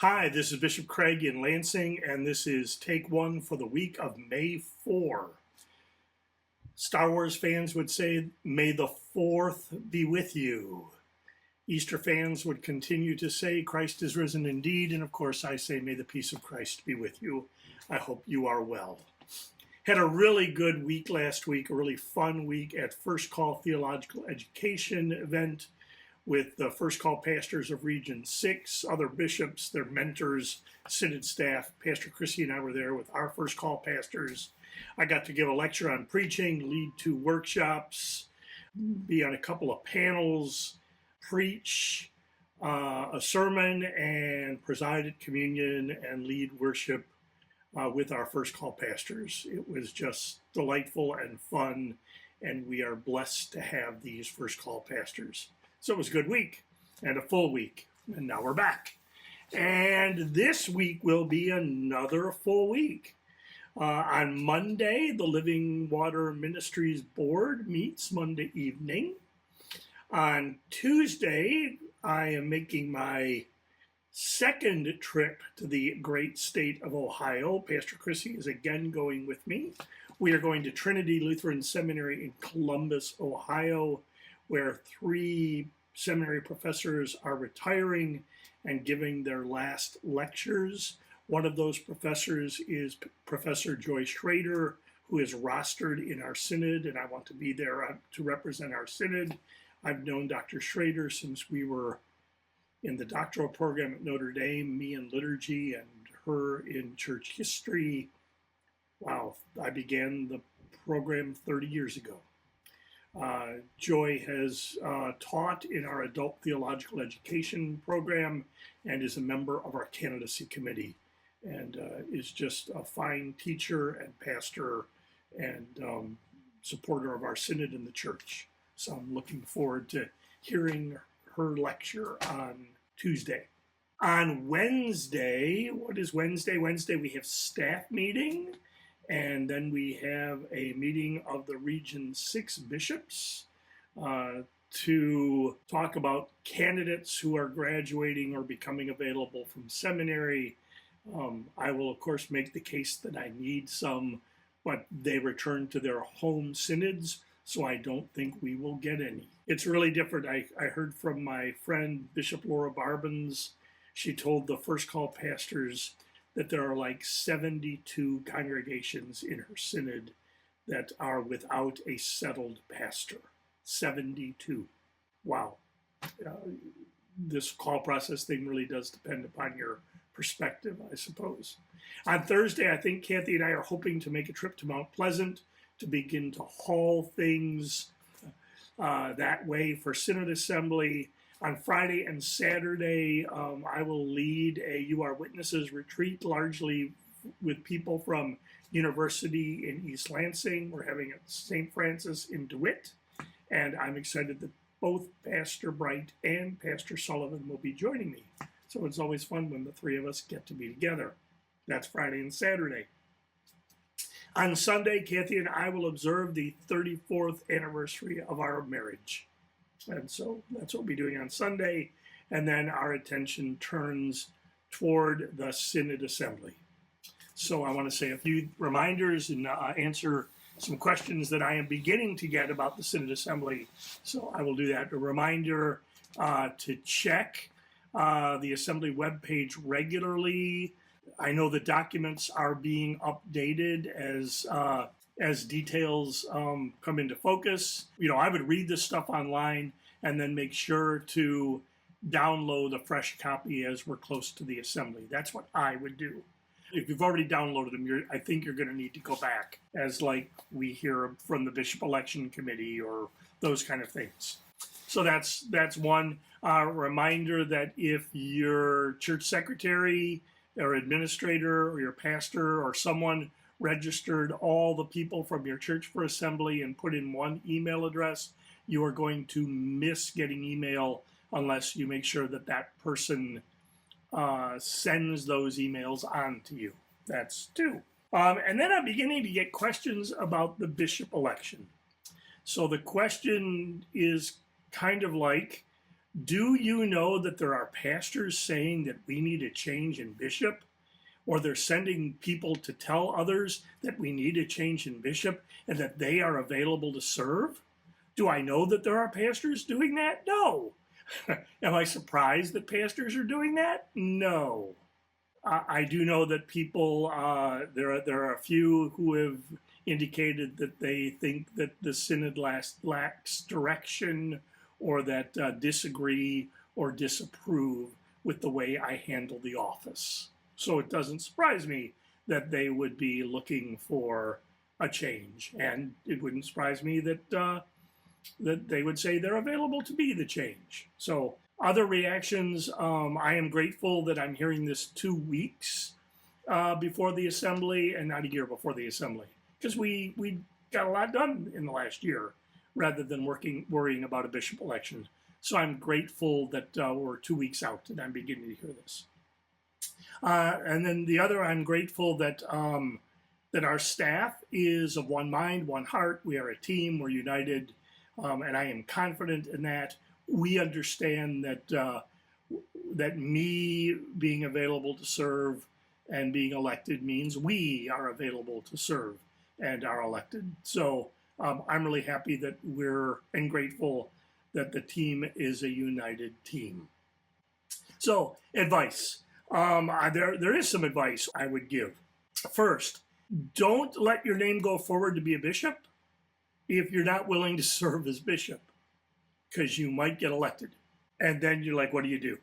Hi, this is Bishop Craig in Lansing, and this is Take One for the week of May 4. Star Wars fans would say, May the 4th be with you. Easter fans would continue to say, Christ is risen indeed, and of course I say, may the peace of Christ be with you. I hope you are well. Had a really good week last week, a really fun week at First Call Theological Education event with the First Call pastors of Region 6, other bishops, their mentors, synod staff. Pastor Chrissy and I were there with our First Call pastors. I got to give a lecture on preaching, lead 2 workshops, be on a couple of panels, preach a sermon, and preside at communion and lead worship with our First Call pastors. It was just delightful and fun, and we are blessed to have these First Call pastors. So it was a good week and a full week, and now we're back. And this week will be another full week. On Monday, the Living Water Ministries Board meets Monday evening. On Tuesday, I am making my second trip to the great state of Ohio. Pastor Chrissy is again going with me. We are going to Trinity Lutheran Seminary in Columbus, Ohio, where 3 seminary professors are retiring and giving their last lectures. One of those professors is Professor Joy Schrader, who is rostered in our synod, and I want to be there to represent our synod. I've known Dr. Schrader since we were in the doctoral program at Notre Dame, me in liturgy and her in church history. Wow, I began the program 30 years ago. Joy has taught in our adult theological education program and is a member of our candidacy committee, and is just a fine teacher and pastor and supporter of our synod in the church. So I'm looking forward to hearing her lecture on Tuesday. On Wednesday, what is Wednesday? Wednesday we have staff meeting. And then we have a meeting of the Region 6 bishops to talk about candidates who are graduating or becoming available from seminary. I will, of course, make the case that I need some, but they return to their home synods, so I don't think we will get any. It's really different. I heard from my friend, Bishop Laura Barbans. She told the First Call pastors that there are like 72 congregations in her synod that are without a settled pastor. 72. Wow. This call process thing really does depend upon your perspective, I suppose. On Thursday, I think Kathy and I are hoping to make a trip to Mount Pleasant to begin to haul things that way for Synod Assembly. On Friday and Saturday, I will lead a You Are Witnesses retreat, largely with people from University in East Lansing. We're having it at St. Francis in DeWitt, and I'm excited that both Pastor Bright and Pastor Sullivan will be joining me. So it's always fun when the 3 of us get to be together. That's Friday and Saturday. On Sunday, Kathy and I will observe the 34th anniversary of our marriage. And so that's what we'll be doing on Sunday. And then our attention turns toward the Synod Assembly. So I want to say a few reminders and answer some questions that I am beginning to get about the Synod Assembly. So I will do that. A reminder to check the Assembly webpage regularly. I know the documents are being updated as details come into focus. You know, I would read this stuff online and then make sure to download a fresh copy as we're close to the assembly. That's what I would do. If you've already downloaded them, I think you're going to need to go back, as like we hear from the Bishop Election Committee or those kind of things. So that's one reminder that if your church secretary or administrator or your pastor or someone registered all the people from your church for assembly and put in one email address, you are going to miss getting email unless you make sure that that person sends those emails on to you. That's 2. And then I'm beginning to get questions about the bishop election. So the question is kind of like, Do you know that there are pastors saying that we need a change in bishop? Or they're sending people to tell others that we need a change in bishop and that they are available to serve? Do I know that there are pastors doing that? No. Am I surprised that pastors are doing that? No. I do know that people, there are a few who have indicated that they think that the synod lacks direction or that disagree or disapprove with the way I handle the office. So it doesn't surprise me that they would be looking for a change, and it wouldn't surprise me that that they would say they're available to be the change. So other reactions, I am grateful that I'm hearing this 2 weeks before the assembly and not a year before the assembly, because we got a lot done in the last year rather than worrying about a bishop election. So I'm grateful that we're 2 weeks out and I'm beginning to hear this. And then the other, I'm grateful that that our staff is of one mind, one heart. We are a team. We're united, and I am confident in that. We understand that that me being available to serve and being elected means we are available to serve and are elected. So I'm really happy that and grateful that the team is a united team. So advice. There is some advice I would give. First, don't let your name go forward to be a bishop if you're not willing to serve as bishop, because you might get elected. And then you're like, what do you do?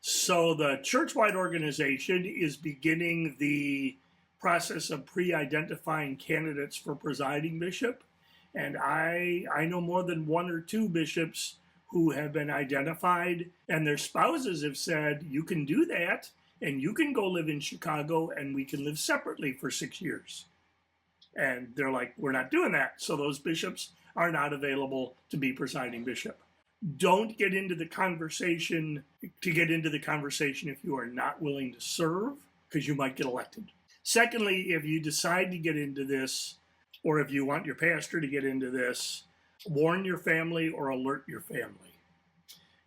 So the church-wide organization is beginning the process of pre-identifying candidates for presiding bishop. And I know more than one or two bishops who have been identified, and their spouses have said, you can do that, and you can go live in Chicago, and we can live separately for 6 years. And they're like, we're not doing that. So those bishops are not available to be presiding bishop. Don't get into the conversation if you are not willing to serve, because you might get elected. Secondly, if you decide to get into this, or if you want your pastor to get into this, warn your family or alert your family.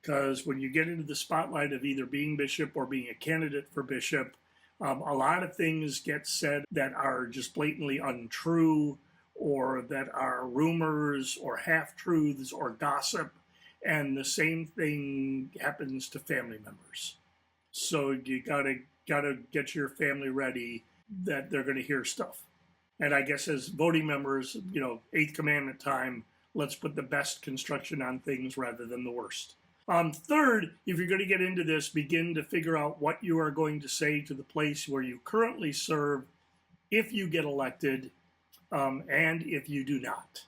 Because when you get into the spotlight of either being bishop or being a candidate for bishop, a lot of things get said that are just blatantly untrue, or that are rumors or half-truths or gossip. And the same thing happens to family members. So you gotta get your family ready that they're gonna hear stuff. And I guess as voting members, Eighth Commandment time, let's put the best construction on things rather than the worst. Third, if you're going to get into this, begin to figure out what you are going to say to the place where you currently serve if you get elected, and if you do not.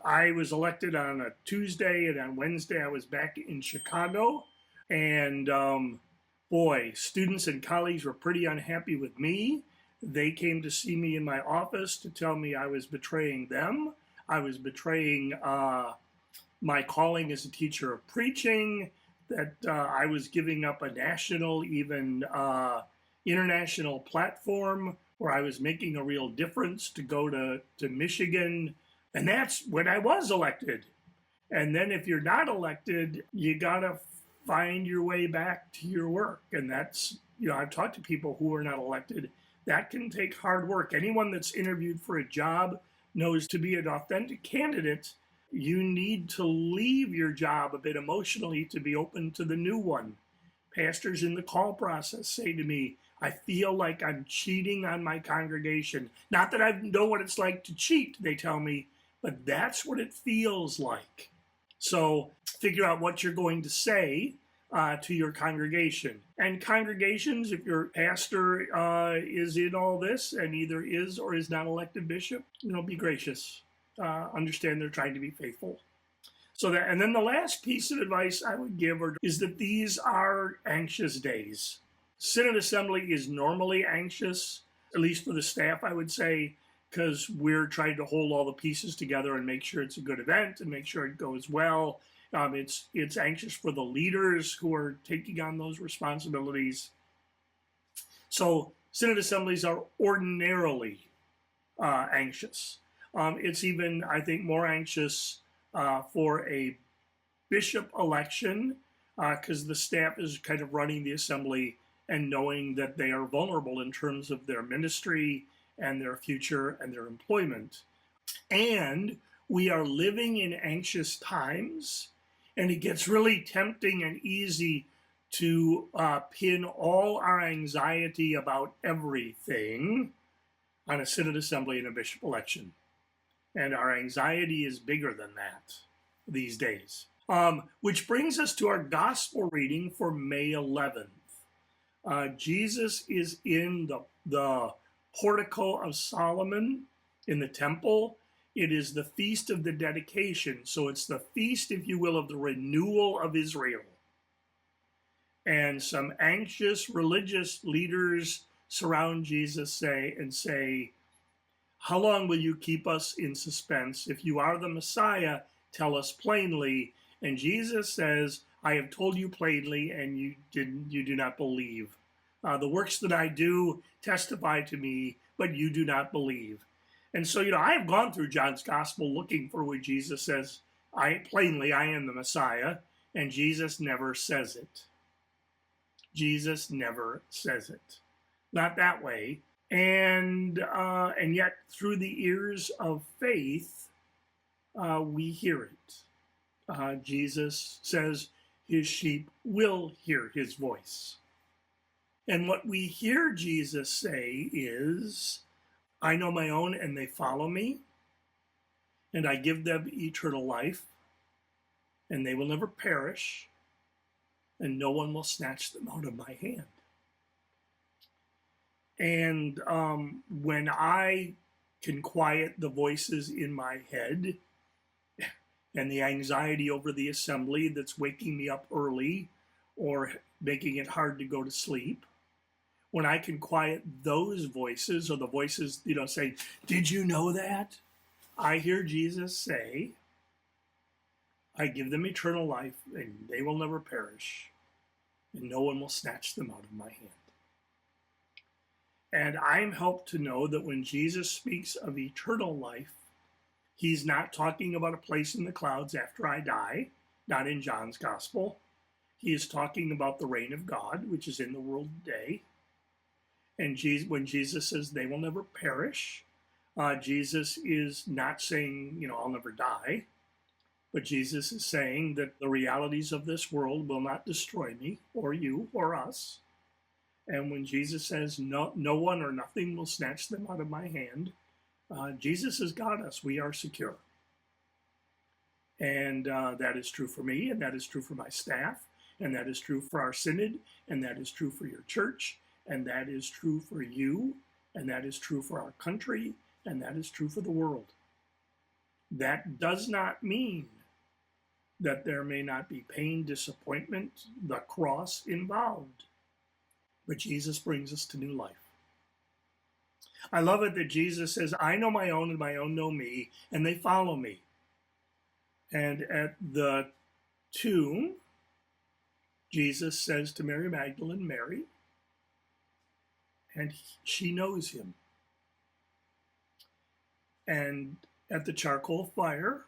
I was elected on a Tuesday, and on Wednesday I was back in Chicago. And boy, students and colleagues were pretty unhappy with me. They came to see me in my office to tell me I was betraying them. I was betraying my calling as a teacher of preaching, that I was giving up a national, even international platform where I was making a real difference to go to Michigan. And that's when I was elected. And then if you're not elected, you gotta find your way back to your work. And that's, I've talked to people who are not elected. That can take hard work. Anyone that's interviewed for a job knows to be an authentic candidate, you need to leave your job a bit emotionally to be open to the new one. Pastors in the call process say to me, I feel like I'm cheating on my congregation. Not that I know what it's like to cheat, they tell me, but that's what it feels like. So figure out what you're going to say to your congregation. And congregations, if your pastor is in all this and either is or is not elected bishop, be gracious. Understand they're trying to be faithful. And then the last piece of advice I would give is that these are anxious days. Synod Assembly is normally anxious, at least for the staff, I would say, because we're trying to hold all the pieces together and make sure it's a good event and make sure it goes well. It's anxious for the leaders who are taking on those responsibilities. So Synod Assemblies are ordinarily anxious. It's even, I think, more anxious for a bishop election, because the staff is kind of running the assembly and knowing that they are vulnerable in terms of their ministry and their future and their employment. And we are living in anxious times, and it gets really tempting and easy to pin all our anxiety about everything on a synod assembly and a bishop election. And our anxiety is bigger than that these days. Which brings us to our gospel reading for May 11th. Jesus is in the portico of Solomon in the temple. It is the feast of the dedication. So it's the feast, if you will, of the renewal of Israel. And some anxious religious leaders surround Jesus and say, how long will you keep us in suspense? If you are the Messiah, tell us plainly. And Jesus says, I have told you plainly, and you do not believe. The works that I do testify to me, but you do not believe. And so, I have gone through John's gospel looking for where Jesus says, plainly, I am the Messiah, and Jesus never says it. Jesus never says it. Not that way. And yet, through the ears of faith, we hear it. Jesus says his sheep will hear his voice. And what we hear Jesus say is, I know my own and they follow me, and I give them eternal life, and they will never perish, and no one will snatch them out of my hand. And when I can quiet the voices in my head and the anxiety over the assembly that's waking me up early or making it hard to go to sleep, when I can quiet those voices, or the voices, saying, did you know that? I hear Jesus say, I give them eternal life, and they will never perish, and no one will snatch them out of my hand. And I'm helped to know that when Jesus speaks of eternal life, he's not talking about a place in the clouds after I die, not in John's gospel. He is talking about the reign of God, which is in the world today. And when Jesus says they will never perish, Jesus is not saying, I'll never die. But Jesus is saying that the realities of this world will not destroy me or you or us. And when Jesus says no one or nothing will snatch them out of my hand, Jesus has got us. We are secure. And that is true for me, and that is true for my staff, and that is true for our synod, and that is true for your church, and that is true for you, and that is true for our country, and that is true for the world. That does not mean that there may not be pain, disappointment, the cross involved. But Jesus brings us to new life. I love it that Jesus says, I know my own and my own know me, and they follow me. And at the tomb, Jesus says to Mary Magdalene, Mary, and she knows him. And at the charcoal fire,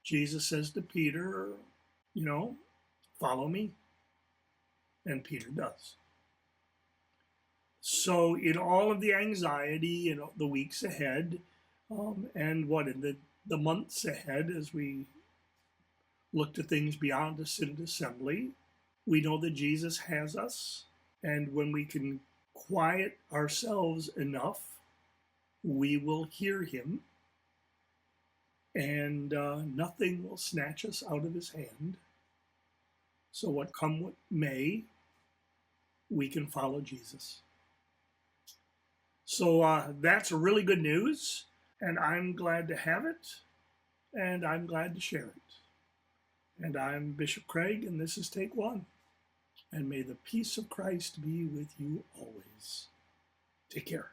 Jesus says to Peter, follow me. And Peter does. So in all of the anxiety in the weeks ahead, and in the months ahead as we look to things beyond the Synod Assembly, we know that Jesus has us. And when we can quiet ourselves enough, we will hear him. And nothing will snatch us out of his hand. So what may, we can follow Jesus. So that's really good news, and I'm glad to have it, and I'm glad to share it. And I'm Bishop Craig, and this is Take One. And may the peace of Christ be with you always. Take care.